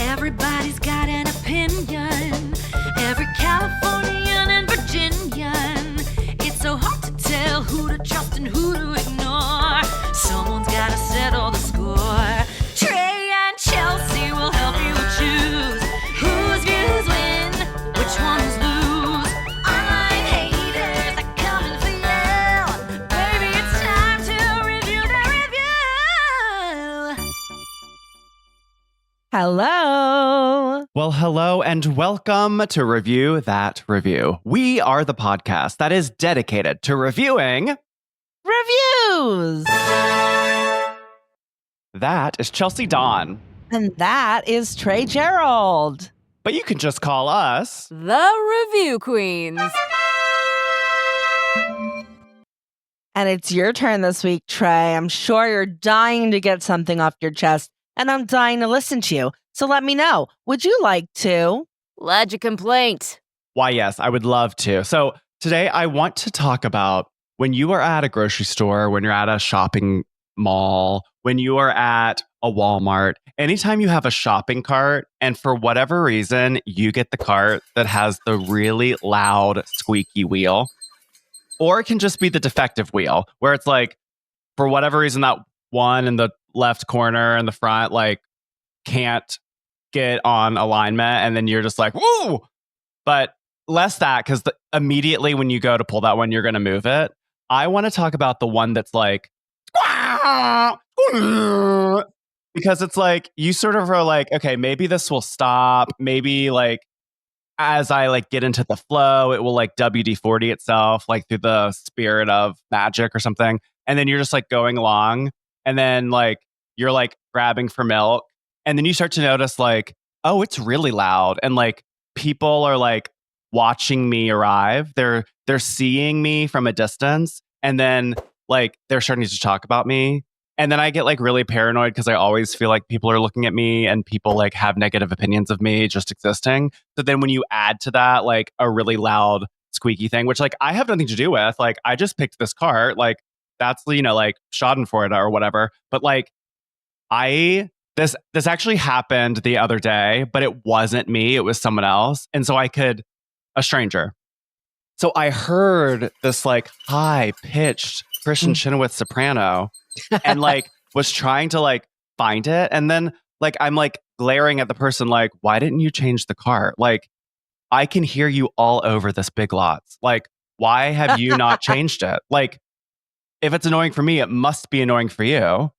Everybody's got an opinion. Every Californian and Virginian. It's so hard to tell who to trust and who to ignore. Someone's gotta settle the score. Trey and Chelsey will help you choose whose views win, which ones lose. Online haters are coming for you. Baby, it's time to review the review. Hello. Well, hello and welcome to Review That Review. We are the podcast that is dedicated to reviewing Reviews. That is Chelsey Dawn. And that is Trey Gerald. But you can just call us The Review Queens. And it's your turn this week, Trey. I'm sure you're dying to get something off your chest, and I'm dying to listen to you. So let me know. Would you like to? Lodge a complaint. Why, yes, I would love to. So today I want to talk about when you are at a grocery store, when you're at a shopping mall, when you are at a Walmart, anytime you have a shopping cart and for whatever reason you get the cart that has the really loud squeaky wheel, or it can just be the defective wheel where it's like, for whatever reason, that one in the left corner in the front, like, can't get on alignment, and then you're just like, woo! But less that, because immediately when you go to pull that one, you're going to move it. I want to talk about the one that's like, because it's like, you sort of are like, okay, maybe this will stop. Maybe like, as I like get into the flow, it will like WD-40 itself, like through the spirit of magic or something. And then you're just like going along, and then like, you're like grabbing for milk. And then you start to notice like, oh, it's really loud. And like people are like watching me arrive. They're seeing me from a distance. And then like they're starting to talk about me. And then I get like really paranoid because I always feel like people are looking at me and people like have negative opinions of me just existing. So then when you add to that like a really loud squeaky thing, which like I have nothing to do with, like I just picked this cart, like that's, you know, like schadenfreude or whatever. But like This actually happened the other day, but it wasn't me. It was someone else. And so a stranger. So I heard this like high-pitched Christian Chenoweth soprano and like was trying to like find it. And then like I'm like glaring at the person like, why didn't you change the cart? Like I can hear you all over this Big Lots. Like, why have you not changed it? Like, if it's annoying for me, it must be annoying for you.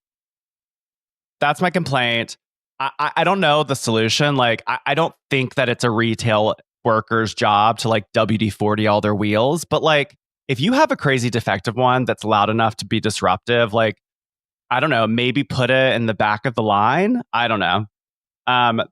That's my complaint. I don't know the solution. Like, I don't think that it's a retail worker's job to like WD-40 all their wheels. But like, if you have a crazy defective one that's loud enough to be disruptive, like, I don't know, maybe put it in the back of the line. I don't know.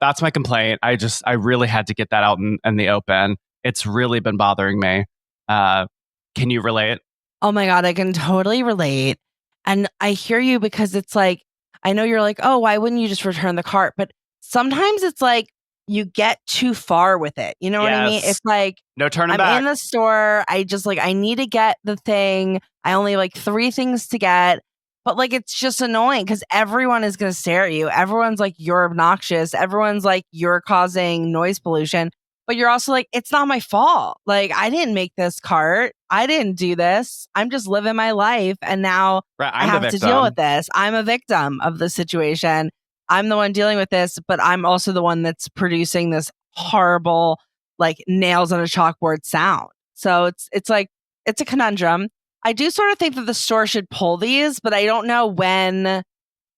That's my complaint. I really had to get that out in the open. It's really been bothering me. Can you relate? Oh my God, I can totally relate. And I hear you because it's like, I know you're like, oh, why wouldn't you just return the cart? But sometimes it's like you get too far with it. You know what I mean? It's like, no turning I'm back. in the store. I just like, I need to get the thing. I only like 3 things to get. But like, it's just annoying because everyone is going to stare at you. Everyone's like, you're obnoxious. Everyone's like, you're causing noise pollution. But you're also like, it's not my fault. Like, I didn't make this cart. I didn't do this. I'm just living my life. And now I have to deal with this. I'm a victim of the situation. I'm the one dealing with this, but I'm also the one that's producing this horrible, like nails on a chalkboard sound. So it's like, it's a conundrum. I do sort of think that the store should pull these, but I don't know when,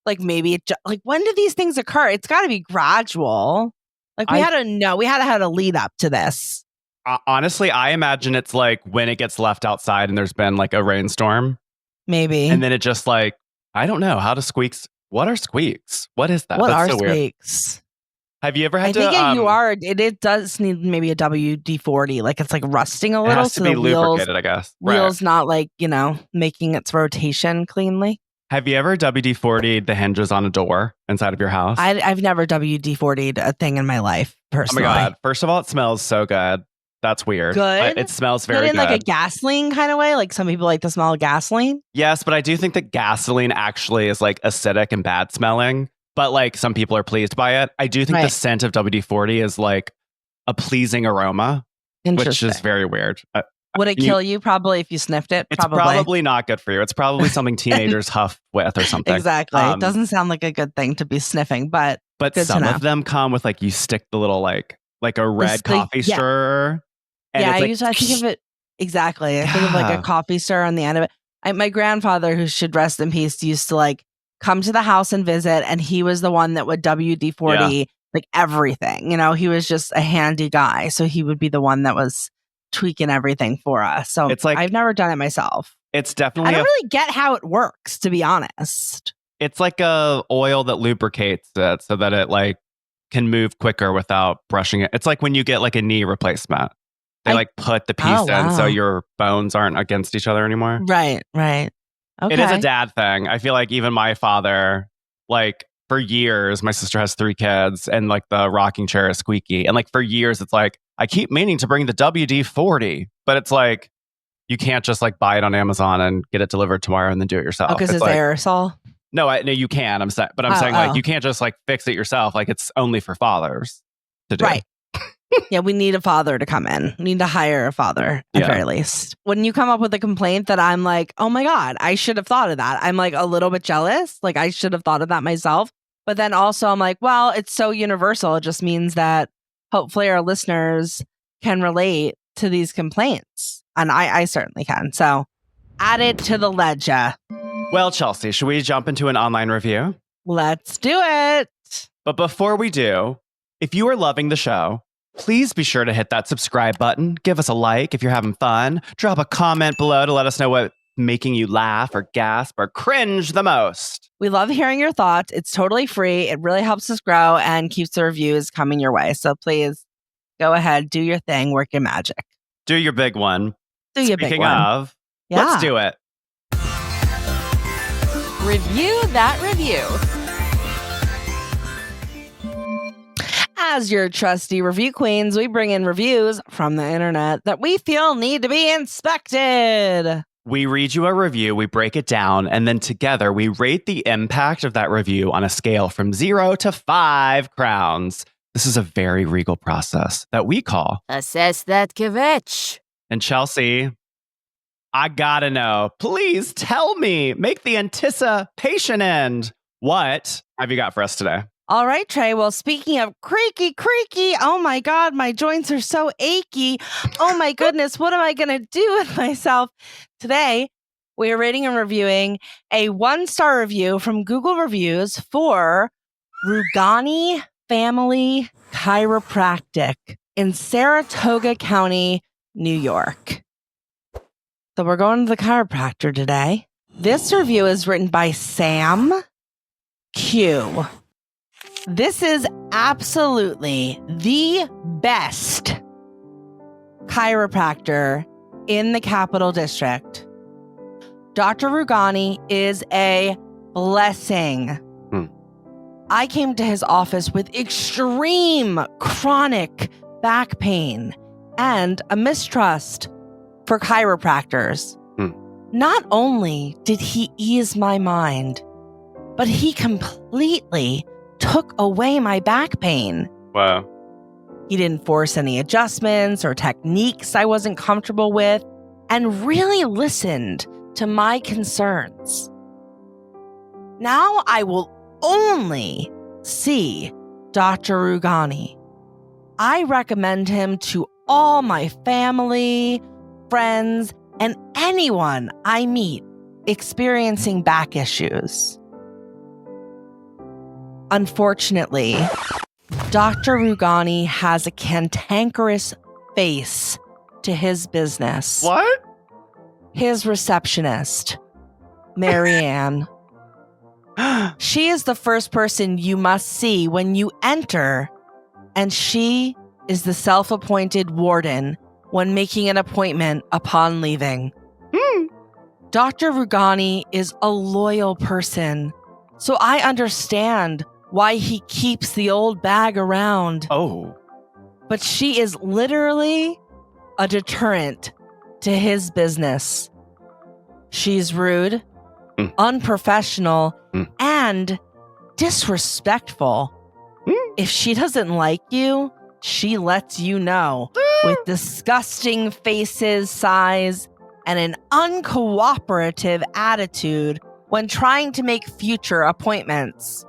like maybe, like when do these things occur? It's got to be gradual. Like we had to have a lead up to this. Honestly, I imagine it's like when it gets left outside and there's been like a rainstorm. Maybe. And then it just like, I don't know. How do squeaks? What are squeaks? What is that? What That's are so squeaks? Weird. Have you ever had to? I think it does need maybe a WD-40. Like it's like rusting a little. It has to be lubricated, I guess. Wheels not like, you know, making its rotation cleanly. Have you ever WD-40'd the hinges on a door inside of your house? I've never WD-40'd a thing in my life, personally. Oh my God. First of all, it smells so good. That's weird. Good? It smells very good. In like a gasoline kind of way? Like some people like the smell of gasoline? Yes, but I do think that gasoline actually is like acidic and bad smelling. but like some people are pleased by it. I do think the scent of WD-40 is like a pleasing aroma, which is very weird. Would it kill you probably if you sniffed it? It's probably not good for you. It's probably something teenagers huff with or something. Exactly. It doesn't sound like a good thing to be sniffing, but some of them come with like you stick the little like a red coffee stirrer. And I think of it exactly. I think of like a coffee stirrer on the end of it. My grandfather, who should rest in peace, used to like come to the house and visit, and he was the one that would WD-40 like everything. You know, he was just a handy guy, so he would be the one that was tweaking everything for us. So it's like I've never done it myself. It's definitely I don't really get how it works, to be honest. It's like a oil that lubricates it so that it like can move quicker without brushing it. It's like when you get like a knee replacement. They like put the piece in so your bones aren't against each other anymore. Right. Okay. It is a dad thing. I feel like even my father, like for years, my sister has 3 kids and like the rocking chair is squeaky. And like for years, it's like, I keep meaning to bring the WD-40, but it's like, you can't just like buy it on Amazon and get it delivered tomorrow and then do it yourself. Because it's like, aerosol? No, you can. I'm saying like, you can't just like fix it yourself. Like it's only for fathers to do. Right. Yeah, we need a father to come in. We need to hire a father at very least. When you come up with a complaint that I'm like, oh my God, I should have thought of that. I'm like a little bit jealous. Like I should have thought of that myself. But then also I'm like, well, it's so universal. It just means that hopefully our listeners can relate to these complaints. And I certainly can. So add it to the ledger. Well, Chelsey, should we jump into an online review? Let's do it. But before we do, if you are loving the show, please be sure to hit that subscribe button. Give us a like if you're having fun. Drop a comment below to let us know what's making you laugh or gasp or cringe the most. We love hearing your thoughts. It's totally free. It really helps us grow and keeps the reviews coming your way. So please go ahead, do your thing, work your magic. Do your big one. Do your big one. Speaking of, let's do it. Review that review. As your trusty review queens, we bring in reviews from the internet that we feel need to be inspected. We read you a review, we break it down, and then together we rate the impact of that review on a scale from 0 to 5 crowns. This is a very regal process that we call Assess That Kvetch. And Chelsey, I gotta know. Please tell me. Make the anticipation end. What have you got for us today? All right, Trey. Well, speaking of creaky, oh my God, my joints are so achy. Oh my goodness, what am I going to do with myself? Today, we are rating and reviewing a 1-star review from Google Reviews for Rugani Family Chiropractic in Saratoga County, New York. So we're going to the chiropractor today. This review is written by Sam Q. This is absolutely the best chiropractor in the Capital District. Dr. Rugani is a blessing. I came to his office with extreme chronic back pain and a mistrust for chiropractors. Not only did he ease my mind, but he completely took away my back pain. Wow. He didn't force any adjustments or techniques I wasn't comfortable with, and really listened to my concerns. Now I will only see Dr. Rugani. I recommend him to all my family, friends, and anyone I meet experiencing back issues. Unfortunately, Dr. Rugani has a cantankerous face to his business. What? His receptionist, Marianne. She is the first person you must see when you enter, and she is the self-appointed warden when making an appointment upon leaving. Dr. Rugani is a loyal person, so I understand why he keeps the old bag around. Oh. But she is literally a deterrent to his business. She's rude, unprofessional, and disrespectful. If she doesn't like you, she lets you know with disgusting faces, sighs, and an uncooperative attitude when trying to make future appointments.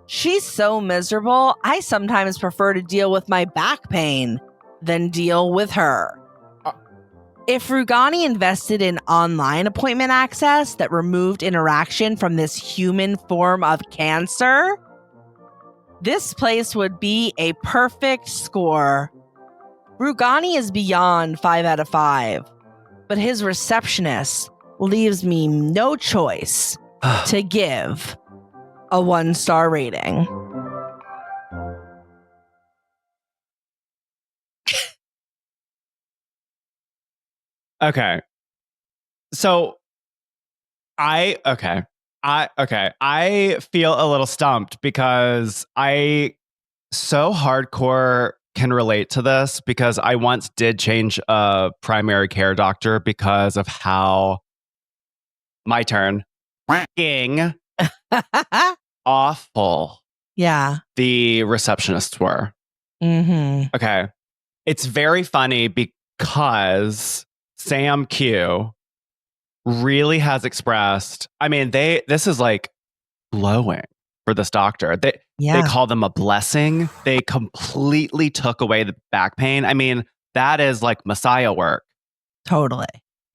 She's so miserable, I sometimes prefer to deal with my back pain than deal with her. If Rugani invested in online appointment access that removed interaction from this human form of cancer, this place would be a perfect score. Rugani is beyond 5 out of 5, but his receptionist leaves me no choice to give a 1-star rating. Okay. So I feel a little stumped because I so hardcore can relate to this because I once did change a primary care doctor because of how my turn f***ing awful Yeah. the receptionists were. Mm-hmm. Okay. It's very funny because Sam Q really has expressed, I mean, this is like glowing for this doctor. They call them a blessing. They completely took away the back pain. I mean, that is like Messiah work. Totally.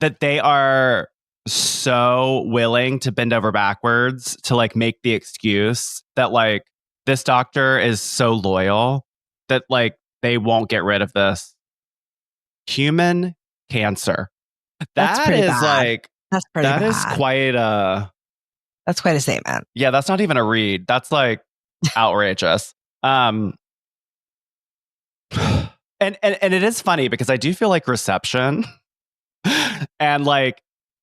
That they are so willing to bend over backwards to like make the excuse that like this doctor is so loyal that like they won't get rid of this human cancer. That's That pretty is bad. like That's pretty that bad. is quite a That's quite a statement. yeah, that's not even a read. That's like outrageous. And it is funny because I do feel like reception and like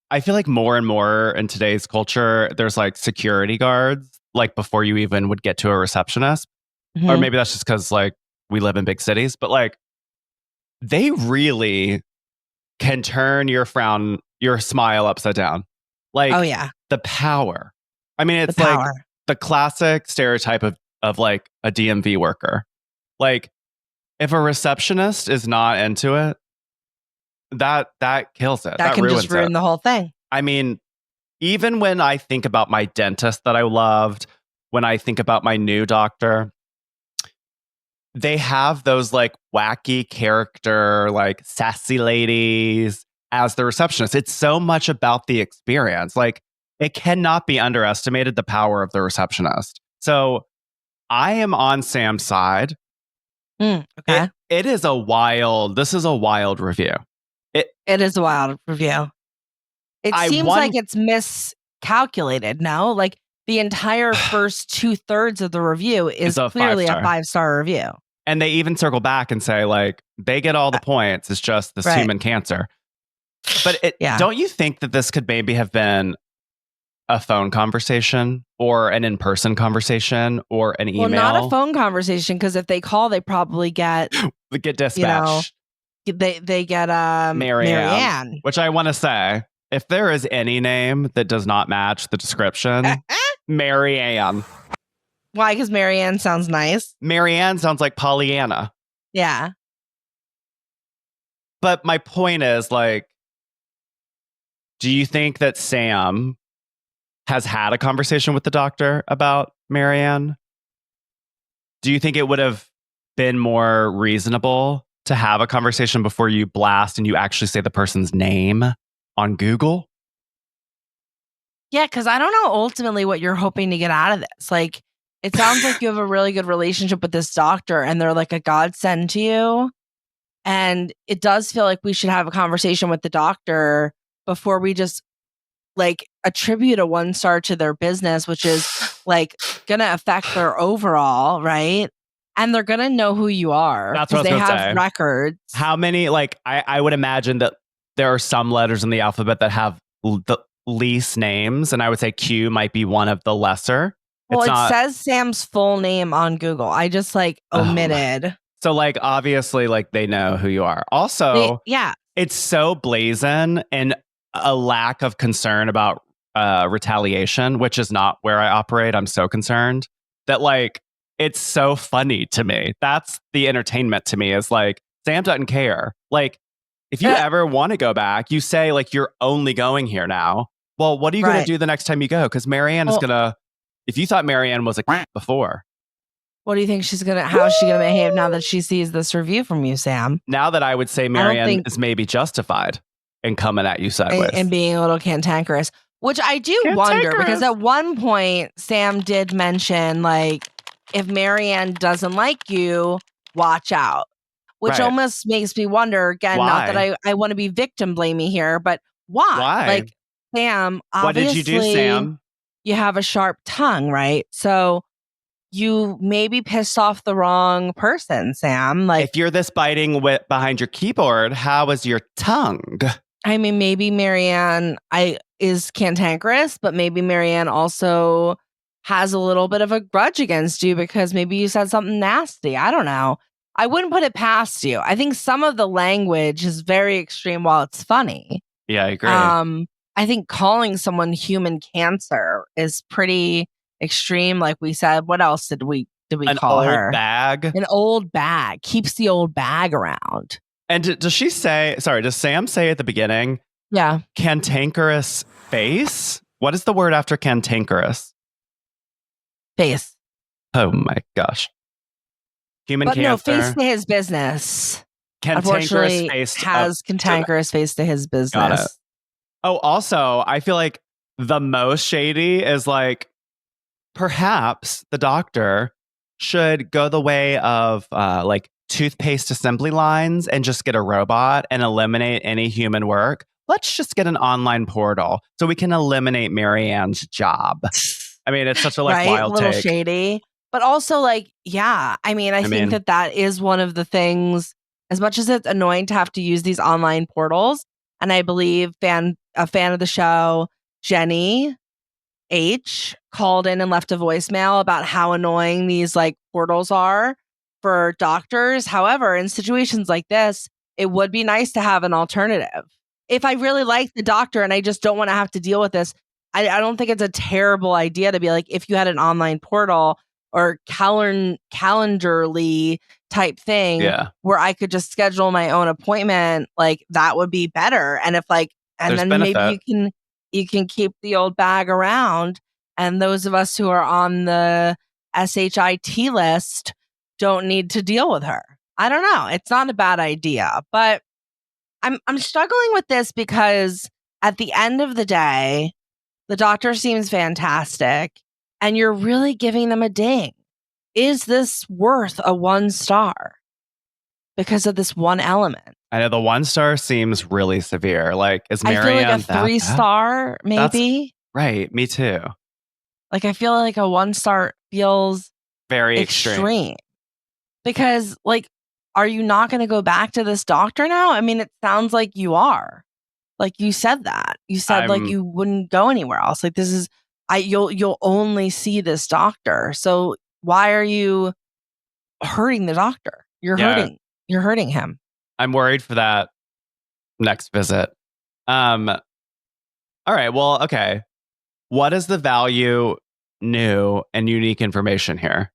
I feel like more and more in today's culture there's like security guards like before you even would get to a receptionist. Mm-hmm. Or maybe that's just cuz like we live in big cities, but like they really can turn your smile upside down. Like, oh yeah, the power. I mean, it's the like power. the classic stereotype of like a DMV worker. Like, if a receptionist is not into it, that kills it. That can ruins just ruin it. the whole thing. I mean, even when I think about my dentist that I loved, when I think about my new doctor, they have those like wacky character, like sassy ladies as the receptionist. It's so much about the experience. Like, it cannot be underestimated the power of the receptionist. So I am on Sam's side. Okay. This is a wild review. It is a wild review. It seems like it's miscalculated now. Like the entire first 2/3 of the review is clearly a 5-star review. And they even circle back and say, like, they get all the points. It's just this human cancer. But don't you think that this could maybe have been a phone conversation or an in-person conversation or an email? Well, not a phone conversation, because if they call, they probably get dispatched. They get Marianne. Which I want to say, if there is any name that does not match the description, Marianne. Why? Because Marianne sounds nice. Marianne sounds like Pollyanna. Yeah. But my point is, like, do you think that Sam has had a conversation with the doctor about Marianne? Do you think it would have been more reasonable to have a conversation before you blast and you actually say the person's name on Google? Yeah, because I don't know ultimately what you're hoping to get out of this. Like, it sounds like you have a really good relationship with this doctor and they're like a godsend to you. And it does feel like we should have a conversation with the doctor before we just like attribute a 1-star to their business, which is like gonna affect their overall, right? And they're gonna know who you are. That's what I was they gonna have say. records. How many, like, I would imagine that there are some letters in the alphabet that have the least names, and I would say Q might be one of the lesser. Well, it says Sam's full name on Google. I just like omitted. So like, obviously, like, they know who you are. Also, yeah, it's so brazen and a lack of concern about retaliation, which is not where I operate. I'm so concerned. that like it's so funny to me. That's the entertainment to me is like Sam doesn't care. Like if you ever want to go back, you say like you're only going here now. Well, what are you going to do the next time you go? Because Marianne is going to, if you thought Marianne was a before. What do you think how is she going to behave now that she sees this review from you, Sam? Now that I would say Marianne is maybe justified in coming at you sideways. And being a little cantankerous, which I do wonder because at one point, Sam did mention like, if Marianne doesn't like you, watch out. Which almost makes me wonder, again, not that I want to be victim blaming here, but why? Like, Sam, obviously, what did you do, Sam? You have a sharp tongue, right? So you maybe pissed off the wrong person, Sam. Like, if you're this biting behind your keyboard, how is your tongue? I mean, maybe Marianne is cantankerous, but maybe Marianne also has a little bit of a grudge against you because maybe you said something nasty. I don't know. I wouldn't put it past you. I think some of the language is very extreme while it's funny. Yeah, I agree. I think calling someone human cancer is pretty extreme. Like we said, what else did we call her? An old bag. Keeps the old bag around. And does Sam say at the beginning? Yeah. Cantankerous face? What is the word after cantankerous? Face. Oh my gosh. Human cancer. No, face to his business. Cantankerous face. Cantankerous face to his business. Got it. Oh, also, I feel like the most shady is like, perhaps the doctor should go the way of like toothpaste assembly lines and just get a robot and eliminate any human work. Let's just get an online portal so we can eliminate Marianne's job. I mean, it's such a wild little take. Shady, but also like, yeah. I mean, I think that is one of the things. As much as it's annoying to have to use these online portals, and I believe a fan of the show, Jenny H, called in and left a voicemail about how annoying these like portals are for doctors. However, in situations like this, it would be nice to have an alternative. If I really like the doctor and I just don't want to have to deal with this, I don't think it's a terrible idea to be like, if you had an online portal or calendarly type thing where I could just schedule my own appointment, like that would be better. And if like, and There's then benefit. maybe you can keep the old bag around. And those of us who are on the SHIT list don't need to deal with her. I don't know. It's not a bad idea, but I'm struggling with this because at the end of the day, the doctor seems fantastic and you're really giving them a ding. Is this worth a 1 star because of this one element? I know the 1 star seems really severe. Like, is Marianne I feel like a 3 star, maybe? Right. Me too. Like, I feel like a 1 star feels very extreme. Because, like, are you not going to go back to this doctor now? I mean, it sounds like you are. Like, you said that. You said, like, you wouldn't go anywhere else. Like, this is, you'll only see this doctor. So why are you hurting the doctor? You're hurting him. I'm worried for that next visit. All right. Well, okay. What is the value, new and unique information here?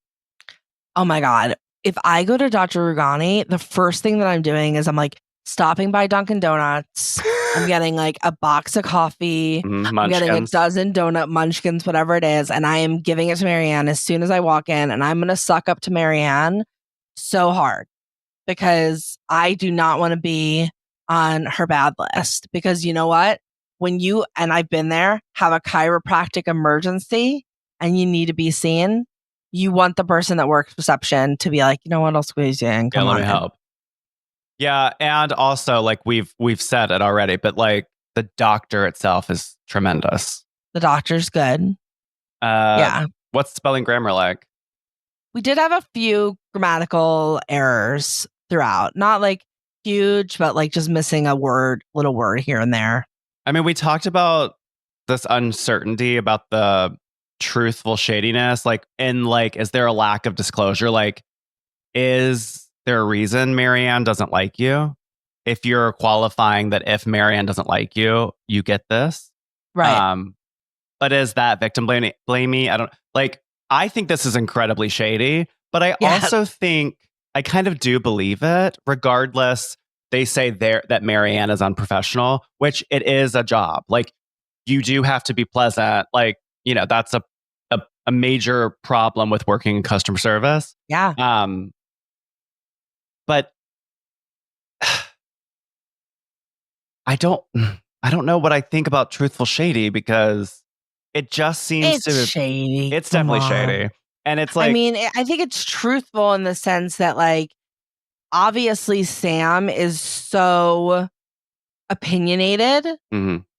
Oh my God. If I go to Dr. Rugani, the first thing that I'm doing is I'm like stopping by Dunkin' Donuts. I'm getting like a box of coffee. I'm getting a dozen donut munchkins, whatever it is. And I am giving it to Marianne as soon as I walk in. And I'm going to suck up to Marianne so hard because I do not want to be on her bad list. Because you know what? When you, and I've been there, have a chiropractic emergency and you need to be seen, you want the person that works reception to be like, you know what, I'll squeeze you in. Come on, let me help. Yeah, and also like we've said it already, but like the doctor itself is tremendous. The doctor's good. Yeah. What's spelling grammar like? We did have a few grammatical errors throughout. Not like huge, but like just missing a little word here and there. I mean, we talked about this uncertainty about the truthful shadiness, like, and like, is there a lack of disclosure? Like, is there a reason Marianne doesn't like you? If you're qualifying that if Marianne doesn't like you, you get this. Right. But is that victim blamey? I don't like, I think this is incredibly shady, but I also think I kind of do believe it. Regardless, they say there that Marianne is unprofessional, which it is a job. Like, you do have to be pleasant. Like, that's a major problem with working in customer service. Yeah. But I don't know what I think about truthful shady, because it just seems It's shady. It's definitely shady. And it's like, I mean, I think it's truthful in the sense that, like, obviously Sam is so opinionated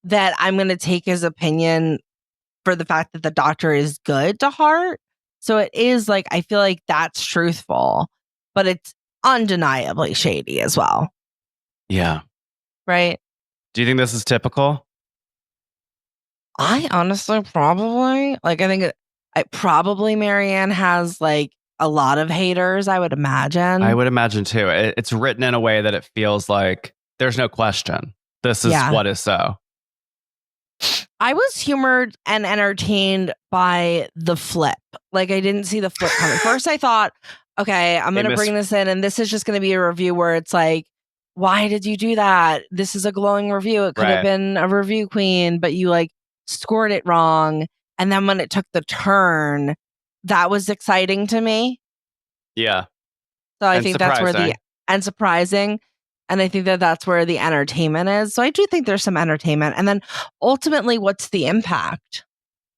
that I'm going to take his opinion for the fact that the doctor is good to heart. So it is like, I feel like that's truthful, but it's undeniably shady as well. Yeah. Right? Do you think this is typical? I honestly probably, like, I think probably Marianne has like a lot of haters, I would imagine. I would imagine too. It's written in a way that it feels like there's no question. This is what is so. I was humored and entertained by the flip. Like, I didn't see the flip coming. First, I thought, okay, I'm going to bring this in, and this is just going to be a review where it's like, why did you do that? This is a glowing review. It could have been a review queen, but you like scored it wrong. And then when it took the turn, that was exciting to me. Yeah. So I think that's where surprising. And I think that that's where the entertainment is. So I do think there's some entertainment. And then ultimately, what's the impact?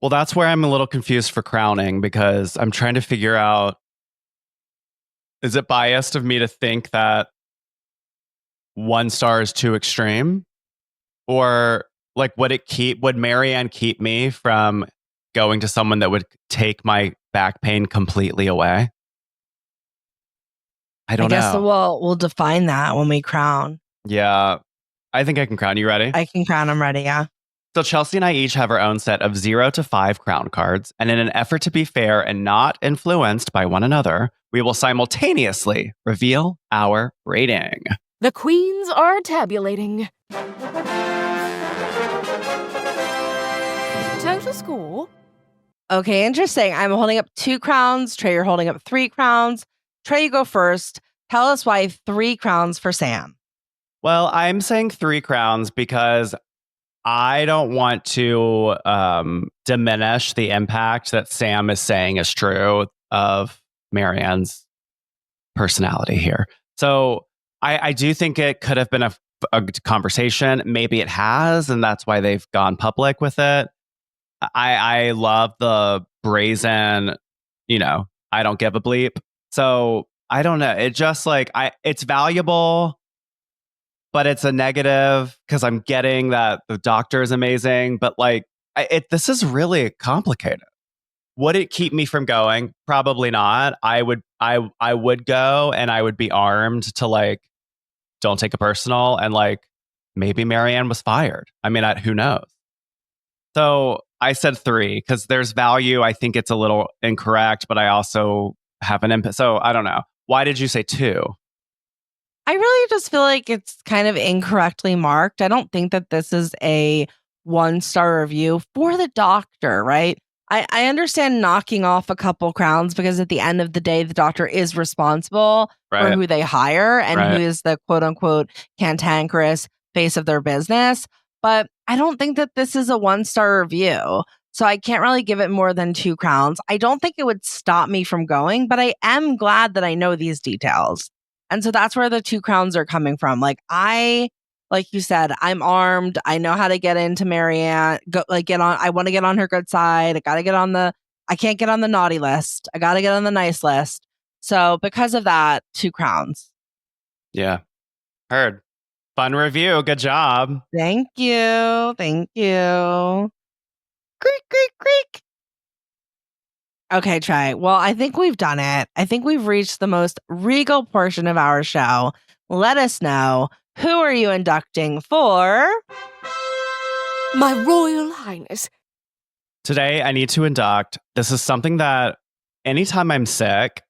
Well, that's where I'm a little confused for crowning, because I'm trying to figure out, is it biased of me to think that 1 star is too extreme? Or like, would Marianne keep me from going to someone that would take my back pain completely away? I guess we'll define that when we crown. Yeah. I think I can crown. You ready? I can crown. I'm ready. Yeah. So Chelsey and I each have our own set of 0 to 5 crown cards. And in an effort to be fair and not influenced by one another, we will simultaneously reveal our rating. The queens are tabulating. Total score. Okay, interesting. I'm holding up 2 crowns. Trey, you're holding up 3 crowns. Trey, you go first. Tell us why 3 crowns for Sam. Well, I'm saying 3 crowns because I don't want to diminish the impact that Sam is saying is true of Marianne's personality here. So I do think it could have been a conversation. Maybe it has, and that's why they've gone public with it. I love the brazen, I don't give a bleep. So I don't know. It just like, it's valuable, but it's a negative because I'm getting that the doctor is amazing. But like, this is really complicated. Would it keep me from going? Probably not. I would go, and I would be armed to like, don't take it personal. And like, maybe Marianne was fired. I mean, who knows? So I said 3 because there's value. I think it's a little incorrect, but I also have an input. So I don't know. Why did you say 2? I really just feel like it's kind of incorrectly marked. I don't think that this is a 1-star review for the doctor, right? I understand knocking off a couple crowns because at the end of the day, the doctor is responsible for who they hire and who is the quote unquote cantankerous face of their business. But I don't think that this is a 1-star review. So I can't really give it more than 2 crowns. I don't think it would stop me from going, but I am glad that I know these details. And so that's where the 2 crowns are coming from. Like you said, I'm armed. I know how to get into Marianne. I want to get on her good side. I can't get on the naughty list. I got to get on the nice list. So because of that, 2 crowns. Yeah. Heard. Fun review. Good job. Thank you. Thank you. Creak, creak, creak. Okay, Trey. Well, I think we've done it. I think we've reached the most regal portion of our show. Let us know, who are you inducting for? My Royal Highness. Today, I need to induct. This is something that anytime I'm sick,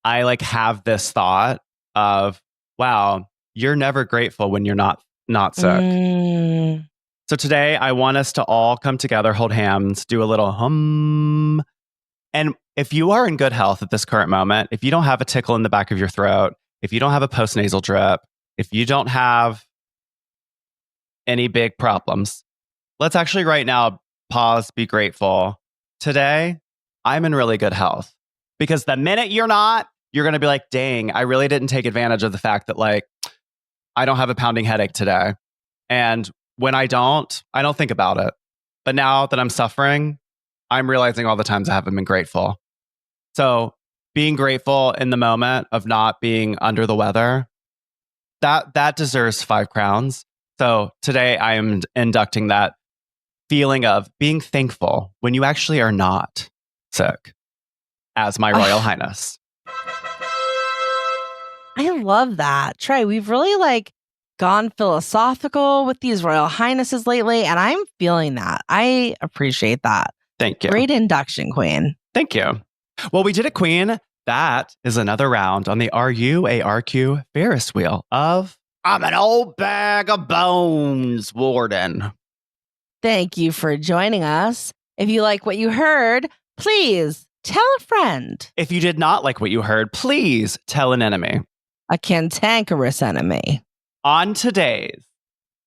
I like have this thought of, wow, you're never grateful when you're not sick. So today, I want us to all come together, hold hands, do a little hum, And if you are in good health at this current moment, if you don't have a tickle in the back of your throat, if you don't have a postnasal drip, if you don't have any big problems, let's actually right now pause, be grateful. Today, I'm in really good health. Because the minute you're not, you're going to be like, dang, I really didn't take advantage of the fact that like, I don't have a pounding headache today. And when I don't think about it. But now that I'm suffering, I'm realizing all the times I haven't been grateful. So being grateful in the moment of not being under the weather, that deserves 5 crowns. So today I am inducting that feeling of being thankful when you actually are not sick as my Royal Highness. I love that. Trey, we've really like gone philosophical with these Royal Highnesses lately, and I'm feeling that. I appreciate that. Thank you. Great induction, Queen. Thank you. Well, we did it, Queen. That is another round on the RUARQ Ferris wheel of I'm an old bag of bones, Warden. Thank you for joining us. If you like what you heard, please tell a friend. If you did not like what you heard, please tell an enemy. A cantankerous enemy. On today's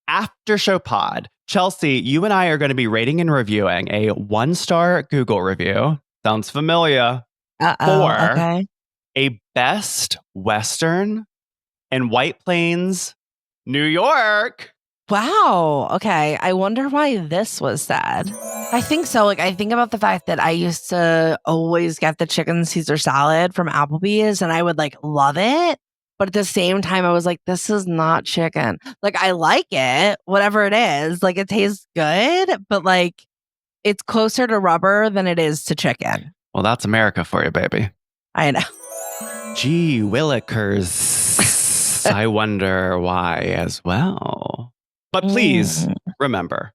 after show pod, Chelsey, you and I are going to be rating and reviewing a 1-star Google review. Sounds familiar. For okay. a Best Western in White Plains, New York. Wow. Okay. I wonder why this was said. I think so. Like, I think about the fact that I used to always get the chicken Caesar salad from Applebee's and I would like love it. But at the same time, I was like, this is not chicken. Like, I like it, whatever it is. Like, it tastes good, but like, it's closer to rubber than it is to chicken. Well, that's America for you, baby. I know. Gee willikers. I wonder why as well. But please remember.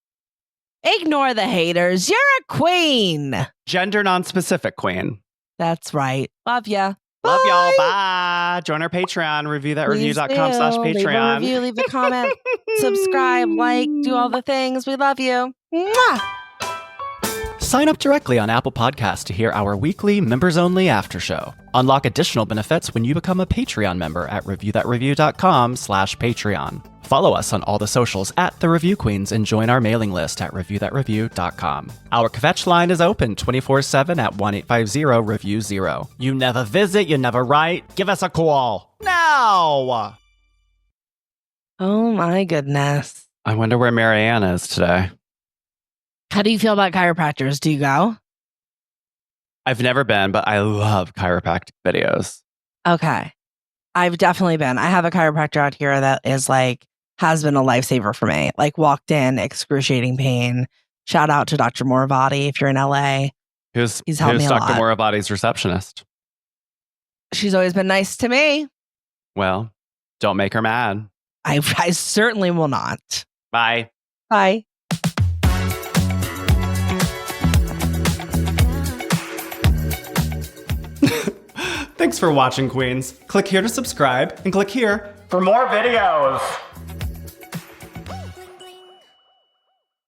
Ignore the haters. You're a queen. Gender non-specific queen. That's right. Love ya. Love Bye. y'all. Bye. Join our Patreon, reviewthatreview.com/Patreon. Leave a review, leave a comment, subscribe, like, do all the things. We love you. Mwah. Sign up directly on Apple Podcasts to hear our weekly members-only after show. Unlock additional benefits when you become a Patreon member at reviewthatreview.com/Patreon. Follow us on all the socials at The Review Queens and join our mailing list at reviewthatreview.com. Our kvetch line is open 24/7 at 1-850-REVIEW-0. You never visit, you never write. Give us a call now! Oh my goodness. I wonder where Marianne is today. How do you feel about chiropractors? Do you go? I've never been, but I love chiropractic videos. Okay. I've definitely been. I have a chiropractor out here that is like, has been a lifesaver for me. Like walked in, excruciating pain. Shout out to Dr. Moravati if you're in LA. Who's helped me a Dr. lot. Moravati's receptionist? She's always been nice to me. Well, don't make her mad. I certainly will not. Bye. Bye. Thanks for watching, Queens. Click here to subscribe and click here for more videos.